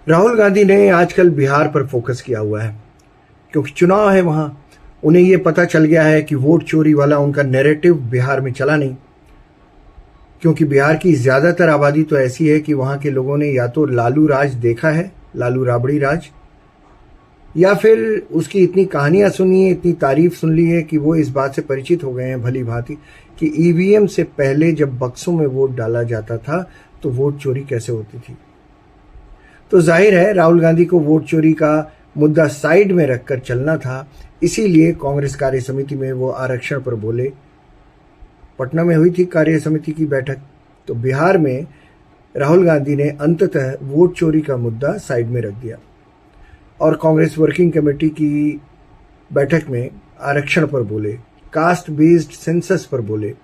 राहुल गांधी ने आजकल बिहार पर फोकस किया हुआ है क्योंकि चुनाव है वहां। उन्हें यह पता चल गया है कि वोट चोरी वाला उनका नैरेटिव बिहार में चला नहीं, क्योंकि बिहार की ज्यादातर आबादी तो ऐसी है कि वहां के लोगों ने या तो लालू राज देखा है, लालू राबड़ी राज, या फिर उसकी इतनी कहानियां सुनी है, इतनी तारीफ सुन ली है कि वो इस बात से परिचित हो गए हैं भली भांति कि ईवीएम से पहले जब बक्सों में वोट डाला जाता था तो वोट चोरी कैसे होती थी। तो जाहिर है राहुल गांधी को वोट चोरी का मुद्दा साइड में रखकर चलना था, इसीलिए कांग्रेस कार्य समिति में वो आरक्षण पर बोले। पटना में हुई थी कार्य समिति की बैठक, तो बिहार में राहुल गांधी ने अंततः वोट चोरी का मुद्दा साइड में रख दिया और कांग्रेस वर्किंग कमेटी की बैठक में आरक्षण पर बोले, कास्ट बेस्ड सेंसस पर बोले।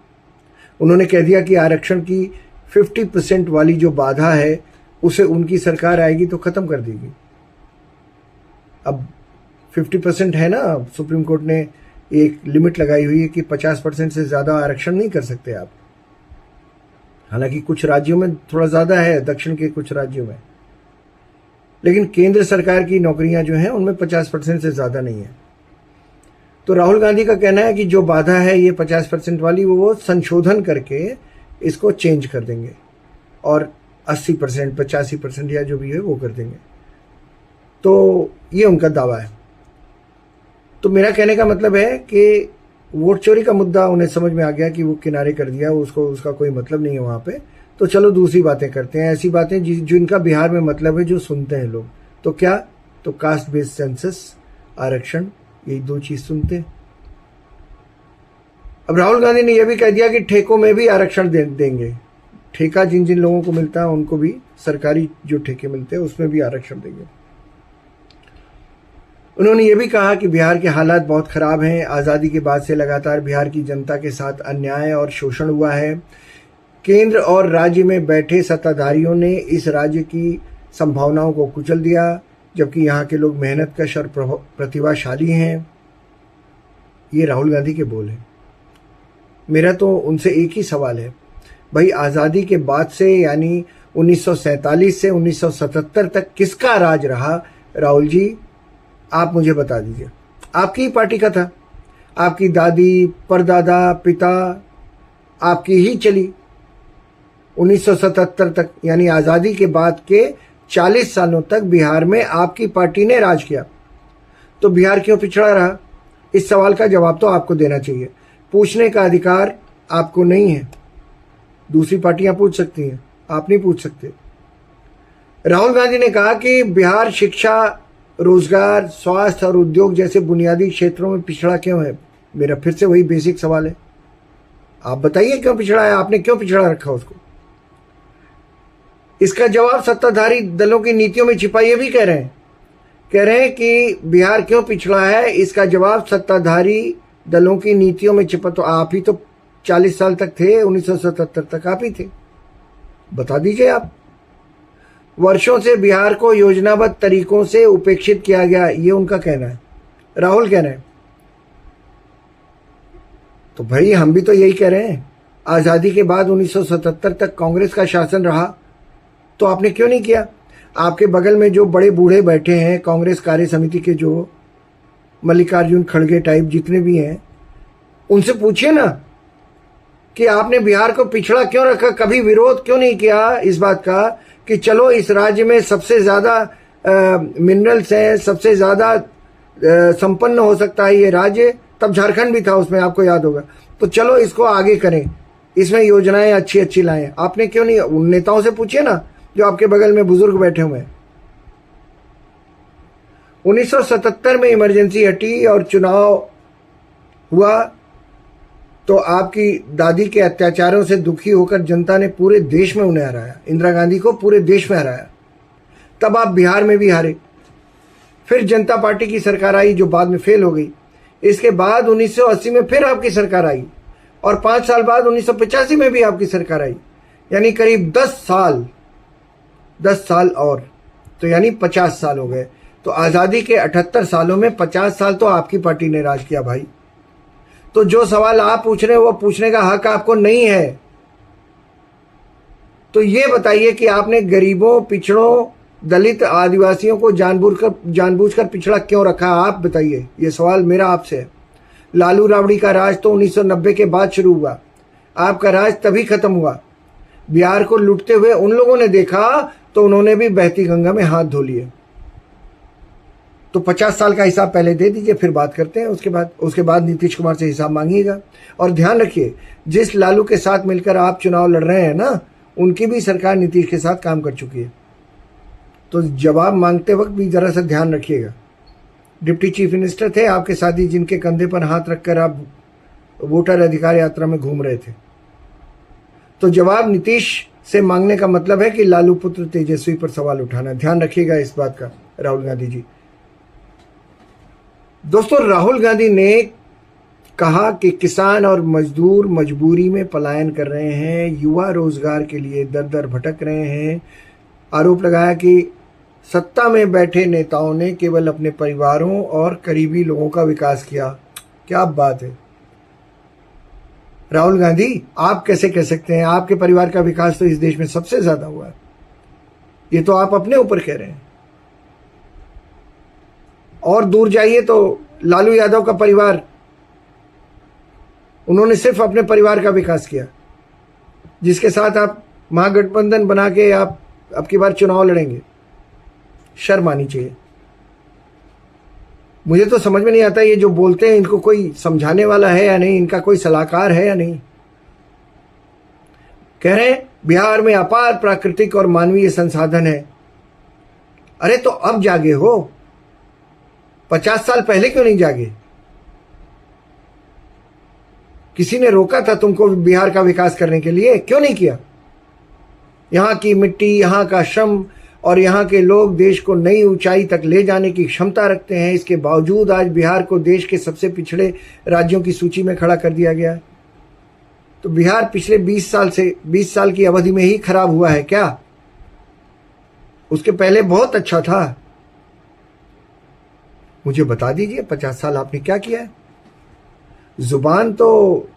उन्होंने कह दिया कि आरक्षण की 50% वाली जो बाधा है उसे उनकी सरकार आएगी तो खत्म कर देगी। अब 50% है ना, सुप्रीम कोर्ट ने एक लिमिट लगाई हुई है कि 50% से ज्यादा आरक्षण नहीं कर सकते आप। हालांकि कुछ राज्यों में थोड़ा ज्यादा है, दक्षिण के कुछ राज्यों में, लेकिन केंद्र सरकार की नौकरियां जो हैं उनमें 50% से ज्यादा नहीं है। तो राहुल गांधी का कहना है कि जो बाधा है ये 50% वाली वो संशोधन करके इसको चेंज कर देंगे और 80%, 85% या जो भी है वो कर देंगे। तो ये उनका दावा है। तो मेरा कहने का मतलब है कि वोट चोरी का मुद्दा उन्हें समझ में आ गया कि वो किनारे कर दिया, उसको उसका कोई मतलब नहीं है वहां पे। तो चलो दूसरी बातें करते हैं, ऐसी बातें जिनका बिहार में मतलब है, जो सुनते हैं लोग। तो क्या? तो कास्ट बेस्ड सेंसस, आरक्षण, यही दो चीज सुनते हैं। अब राहुल गांधी ने यह भी कह दिया कि ठेकों में भी आरक्षण देंगे। ठेका जिन जिन लोगों को मिलता है उनको भी, सरकारी जो ठेके मिलते हैं उसमें भी आरक्षण देंगे। उन्होंने ये भी कहा कि बिहार के हालात बहुत खराब हैं। आज़ादी के बाद से लगातार बिहार की जनता के साथ अन्याय और शोषण हुआ है। केंद्र और राज्य में बैठे सत्ताधारियों ने इस राज्य की संभावनाओं को कुचल दिया, जबकि यहाँ के लोग मेहनतकश और प्रतिभाशाली हैं। ये राहुल गांधी के बोल हैं। मेरा तो उनसे एक ही सवाल है, भाई आज़ादी के बाद से यानी 1947 से 1977 तक किसका राज रहा? राहुल जी आप मुझे बता दीजिए। आपकी ही पार्टी का था, आपकी दादी, परदादा, पिता, आपकी ही चली 1977 तक, यानी आज़ादी के बाद के 40 सालों तक बिहार में आपकी पार्टी ने राज किया। तो बिहार क्यों पिछड़ा रहा? इस सवाल का जवाब तो आपको देना चाहिए। पूछने का अधिकार आपको नहीं है, दूसरी पार्टियां पूछ सकती हैं, आप नहीं पूछ सकते। राहुल गांधी ने कहा कि बिहार शिक्षा, रोजगार, स्वास्थ्य और उद्योग जैसे बुनियादी क्षेत्रों में पिछड़ा क्यों है। मेरा फिर से वही बेसिक सवाल है, आप बताइए क्यों पिछड़ा है, आपने क्यों पिछड़ा रखा उसको? इसका जवाब सत्ताधारी दलों की नीतियों में छिपा। ये भी कह रहे हैं कि बिहार क्यों पिछड़ा है, इसका जवाब सत्ताधारी दलों की नीतियों में छिपा। तो आप ही तो 40 साल तक थे, 1977 तक आप ही थे, बता दीजिए आप। वर्षों से बिहार को योजनाबद्ध तरीकों से उपेक्षित किया गया, ये उनका कहना है, राहुल कह रहे हैं। तो भाई हम भी तो यही कह रहे हैं। आजादी के बाद 1977 तक कांग्रेस का शासन रहा, तो आपने क्यों नहीं किया? आपके बगल में जो बड़े बूढ़े बैठे हैं कांग्रेस कार्य समिति के, जो मल्लिकार्जुन खड़गे टाइप जितने भी हैं, उनसे पूछिए ना कि आपने बिहार को पिछड़ा क्यों रखा। कभी विरोध क्यों नहीं किया इस बात का कि चलो इस राज्य में सबसे ज्यादा मिनरल्स हैं, सबसे ज्यादा संपन्न हो सकता है ये राज्य। तब झारखंड भी था उसमें, आपको याद होगा। तो चलो इसको आगे करें, इसमें योजनाएं अच्छी अच्छी लाएं। आपने क्यों नहीं? उन नेताओं से पूछिए ना जो आपके बगल में बुजुर्ग बैठे हुए हैं। 1977 में इमरजेंसी हटी और चुनाव हुआ, तो आपकी दादी के अत्याचारों से दुखी होकर जनता ने पूरे देश में उन्हें हराया, इंदिरा गांधी को पूरे देश में हराया। तब आप बिहार में भी हारे। फिर जनता पार्टी की सरकार आई जो बाद में फेल हो गई। इसके बाद 1980 में फिर आपकी सरकार आई और 5 साल बाद 1985 में भी आपकी सरकार आई, यानी करीब 10 साल और, तो यानी 50 साल हो गए। तो आज़ादी के 78 सालों में 50 साल तो आपकी पार्टी ने राज किया भाई। तो जो सवाल आप पूछ रहे हैं वो पूछने का हक आपको नहीं है। तो ये बताइए कि आपने गरीबों, पिछड़ों दलित आदिवासियों को जानबूझकर पिछड़ा क्यों रखा? आप बताइए, ये सवाल मेरा आपसे है। लालू राबड़ी का राज तो 1990 के बाद शुरू हुआ, आपका राज तभी खत्म हुआ। बिहार को लूटते हुए उन लोगों ने देखा तो उन्होंने भी बहती गंगा में हाथ धो लिए। तो 50 साल का हिसाब पहले दे दीजिए, फिर बात करते हैं। उसके बाद नीतीश कुमार से हिसाब मांगिएगा। और ध्यान रखिए, जिस लालू के साथ मिलकर आप चुनाव लड़ रहे हैं ना, उनकी भी सरकार नीतीश के साथ काम कर चुकी है। तो जवाब मांगते वक्त भी जरा सा ध्यान रखिएगा। डिप्टी चीफ मिनिस्टर थे आपके साथी, जिनके कंधे पर हाथ रखकर आप वोटर अधिकार यात्रा में घूम रहे थे। तो जवाब नीतीश से मांगने का मतलब है कि लालू पुत्र तेजस्वी पर सवाल उठाना। ध्यान रखिएगा इस बात का, राहुल गांधी जी। दोस्तों, राहुल गांधी ने कहा कि किसान और मजदूर मजबूरी में पलायन कर रहे हैं, युवा रोजगार के लिए दर दर भटक रहे हैं। आरोप लगाया कि सत्ता में बैठे नेताओं ने केवल अपने परिवारों और करीबी लोगों का विकास किया। क्या बात है राहुल गांधी, आप कैसे कह सकते हैं? आपके परिवार का विकास तो इस देश में सबसे ज्यादा हुआ है। ये तो आप अपने ऊपर कह रहे हैं। और दूर जाइए तो लालू यादव का परिवार, उन्होंने सिर्फ अपने परिवार का विकास किया, जिसके साथ आप महागठबंधन बना के आप अब की बार चुनाव लड़ेंगे। शर्म आनी चाहिए। मुझे तो समझ में नहीं आता, ये जो बोलते हैं इनको कोई समझाने वाला है या नहीं, इनका कोई सलाहकार है या नहीं। कह रहे हैं बिहार में अपार प्राकृतिक और मानवीय संसाधन है। अरे तो अब जागे हो, 50 साल पहले क्यों नहीं जागे? किसी ने रोका था तुमको बिहार का विकास करने के लिए? क्यों नहीं किया? यहां की मिट्टी, यहां का श्रम और यहाँ के लोग देश को नई ऊंचाई तक ले जाने की क्षमता रखते हैं। इसके बावजूद आज बिहार को देश के सबसे पिछड़े राज्यों की सूची में खड़ा कर दिया गया है। तो बिहार पिछले 20 साल की अवधि में ही खराब हुआ है क्या? उसके पहले बहुत अच्छा था। मुझे बता दीजिए 50 साल आपने क्या किया है? जुबान तो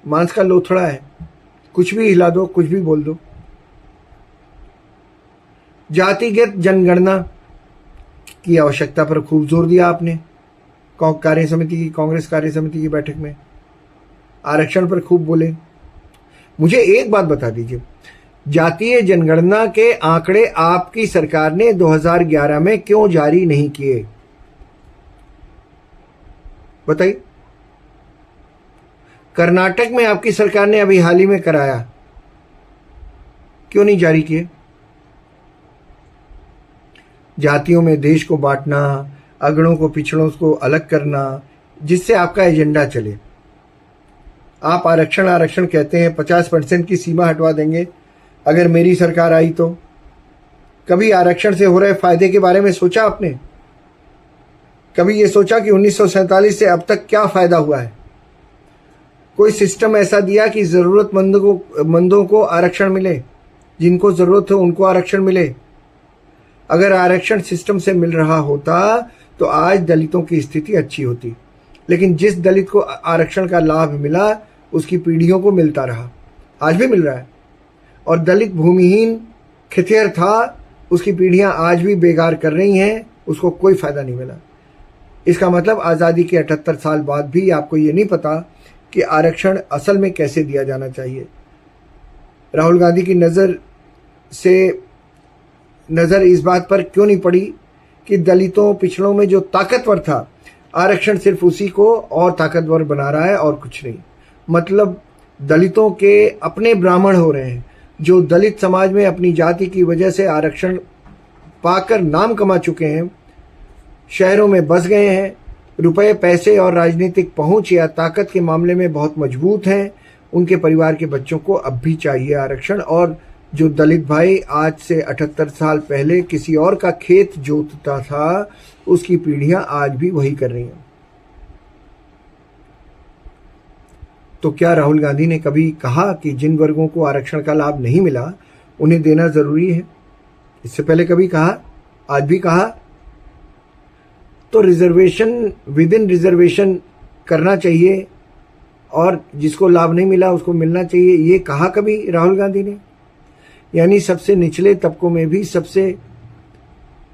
मांस का लोथड़ा है, कुछ भी हिला दो, कुछ भी बोल दो। जातिगत जनगणना की आवश्यकता पर खूब जोर दिया आपने कांग्रेस कार्य समिति की बैठक में। आरक्षण पर खूब बोले। मुझे एक बात बता दीजिए, जातीय जनगणना के आंकड़े आपकी सरकार ने 2011 में क्यों जारी नहीं किए? बताइए। कर्नाटक में आपकी सरकार ने अभी हाल ही में कराया, क्यों नहीं जारी किए? जातियों में देश को बांटना, अगड़ों को पिछड़ों को अलग करना, जिससे आपका एजेंडा चले। आप आरक्षण कहते हैं, 50% की सीमा हटवा देंगे अगर मेरी सरकार आई तो। कभी आरक्षण से हो रहे फायदे के बारे में सोचा आपने? कभी ये सोचा कि 1947 से अब तक क्या फायदा हुआ है? कोई सिस्टम ऐसा दिया कि जरूरतमंदों को आरक्षण मिले, जिनको जरूरत हो उनको आरक्षण मिले? अगर आरक्षण सिस्टम से मिल रहा होता तो आज दलितों की स्थिति अच्छी होती। लेकिन जिस दलित को आरक्षण का लाभ मिला उसकी पीढ़ियों को मिलता रहा, आज भी मिल रहा है। और दलित भूमिहीन खिथियर था, उसकी पीढ़ियां आज भी बेगार कर रही हैं, उसको कोई फायदा नहीं मिला। इसका मतलब आज़ादी के 78 साल बाद भी आपको ये नहीं पता कि आरक्षण असल में कैसे दिया जाना चाहिए। राहुल गांधी की नज़र इस बात पर क्यों नहीं पड़ी कि दलितों पिछड़ों में जो ताकतवर था, आरक्षण सिर्फ उसी को और ताकतवर बना रहा है और कुछ नहीं। मतलब दलितों के अपने ब्राह्मण हो रहे हैं, जो दलित समाज में अपनी जाति की वजह से आरक्षण पाकर नाम कमा चुके हैं, शहरों में बस गए हैं, रुपए, पैसे और राजनीतिक पहुंच या ताकत के मामले में बहुत मजबूत हैं। उनके परिवार के बच्चों को अब भी चाहिए आरक्षण। और जो दलित भाई आज से 78 साल पहले किसी और का खेत जोतता था, उसकी पीढ़ियां आज भी वही कर रही हैं। तो क्या राहुल गांधी ने कभी कहा कि जिन वर्गों को आरक्षण का लाभ नहीं मिला उन्हें देना जरूरी है? इससे पहले कभी कहा? आज भी कहा? तो रिजर्वेशन विद इन रिजर्वेशन करना चाहिए और जिसको लाभ नहीं मिला उसको मिलना चाहिए, ये कहा कभी राहुल गांधी ने? यानी सबसे निचले तबकों में भी सबसे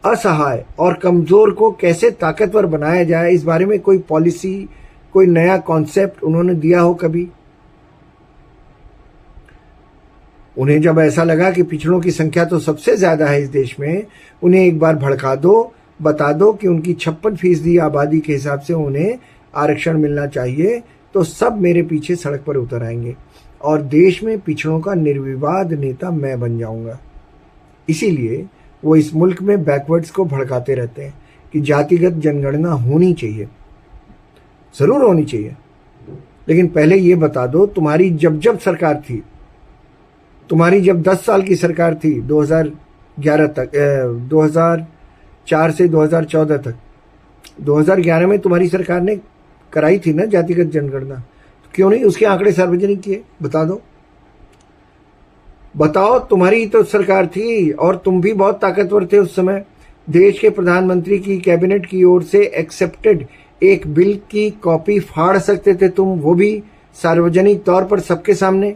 असहाय और कमजोर को कैसे ताकतवर बनाया जाए, इस बारे में कोई पॉलिसी, कोई नया कॉन्सेप्ट उन्होंने दिया हो कभी? उन्हें जब ऐसा लगा कि पिछड़ों की संख्या तो सबसे ज्यादा है इस देश में, उन्हें एक बार भड़का दो, बता दो कि उनकी 56% आबादी के हिसाब से उन्हें आरक्षण मिलना चाहिए, तो सब मेरे पीछे सड़क पर उतर आएंगे और देश में पिछड़ों का निर्विवाद नेता मैं बन जाऊंगा। इसीलिए वो इस मुल्क में बैकवर्ड्स को भड़काते रहते हैं कि जातिगत जनगणना होनी चाहिए, जरूर होनी चाहिए, लेकिन पहले ये बता दो तुम्हारी जब सरकार थी, तुम्हारी जब 10 साल की सरकार थी 2011 तक, 2004 से 2014 तक, 2011 में तुम्हारी सरकार ने कराई थी ना जातिगत जनगणना, तो क्यों नहीं उसके आंकड़े सार्वजनिक किए? बता दो, बताओ। तुम्हारी तो सरकार थी और तुम भी बहुत ताकतवर थे उस समय। देश के प्रधानमंत्री की कैबिनेट की ओर से एक्सेप्टेड एक बिल की कॉपी फाड़ सकते थे तुम, वो भी सार्वजनिक तौर पर सबके सामने,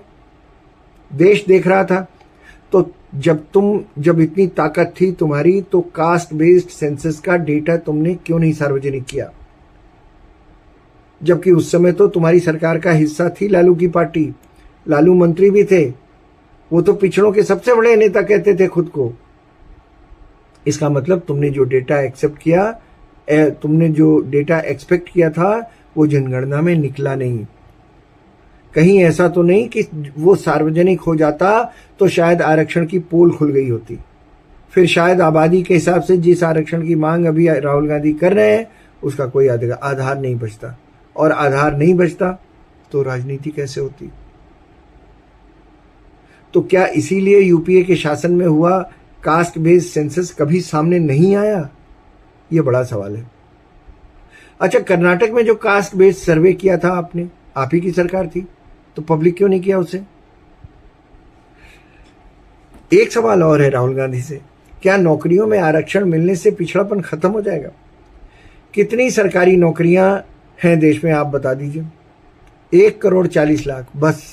देश देख रहा था। तो जब इतनी ताकत थी तुम्हारी, तो कास्ट बेस्ड सेंसस का डेटा तुमने क्यों नहीं सार्वजनिक किया? जबकि उस समय तो तुम्हारी सरकार का हिस्सा थी लालू की पार्टी, लालू मंत्री भी थे, वो तो पिछड़ों के सबसे बड़े नेता कहते थे खुद को। इसका मतलब तुमने जो डेटा एक्सेप्ट किया, तुमने जो डेटा एक्सपेक्ट किया था, वो जनगणना में निकला नहीं। कहीं ऐसा तो नहीं कि वो सार्वजनिक हो जाता तो शायद आरक्षण की पोल खुल गई होती, फिर शायद आबादी के हिसाब से जिस आरक्षण की मांग अभी राहुल गांधी कर रहे हैं उसका कोई आधार नहीं बचता, और आधार नहीं बचता तो राजनीति कैसे होती? तो क्या इसीलिए यूपीए के शासन में हुआ कास्ट बेस्ड सेंसस कभी सामने नहीं आया? ये बड़ा सवाल है। अच्छा, कर्नाटक में जो कास्ट बेस्ड सर्वे किया था आपने, आप ही की सरकार थी, तो पब्लिक क्यों नहीं किया उसे? एक सवाल और है राहुल गांधी से, क्या नौकरियों में आरक्षण मिलने से पिछड़ापन खत्म हो जाएगा? कितनी सरकारी नौकरियां हैं देश में, आप बता दीजिए। 1,40,00,000 बस,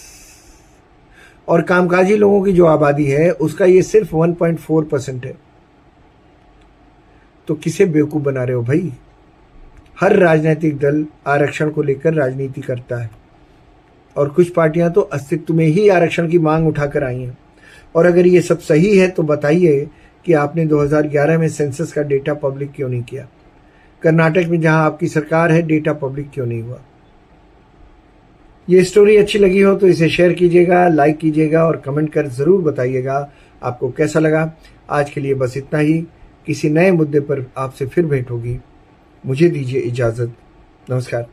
और कामकाजी लोगों की जो आबादी है उसका ये सिर्फ 1.4% है। तो किसे बेवकूफ बना रहे हो भाई? हर राजनीतिक दल आरक्षण को लेकर राजनीति करता है, और कुछ पार्टियां तो अस्तित्व में ही आरक्षण की मांग उठाकर आई हैं। और अगर ये सब सही है तो बताइए कि आपने 2011 में सेंसस का डेटा पब्लिक क्यों नहीं किया? कर्नाटक में जहां आपकी सरकार है, डेटा पब्लिक क्यों नहीं हुआ? ये स्टोरी अच्छी लगी हो तो इसे शेयर कीजिएगा, लाइक कीजिएगा और कमेंट कर जरूर बताइएगा आपको कैसा लगा। आज के लिए बस इतना ही। किसी नए मुद्दे पर आपसे फिर भेंट होगी। मुझे दीजिए इजाजत। नमस्कार।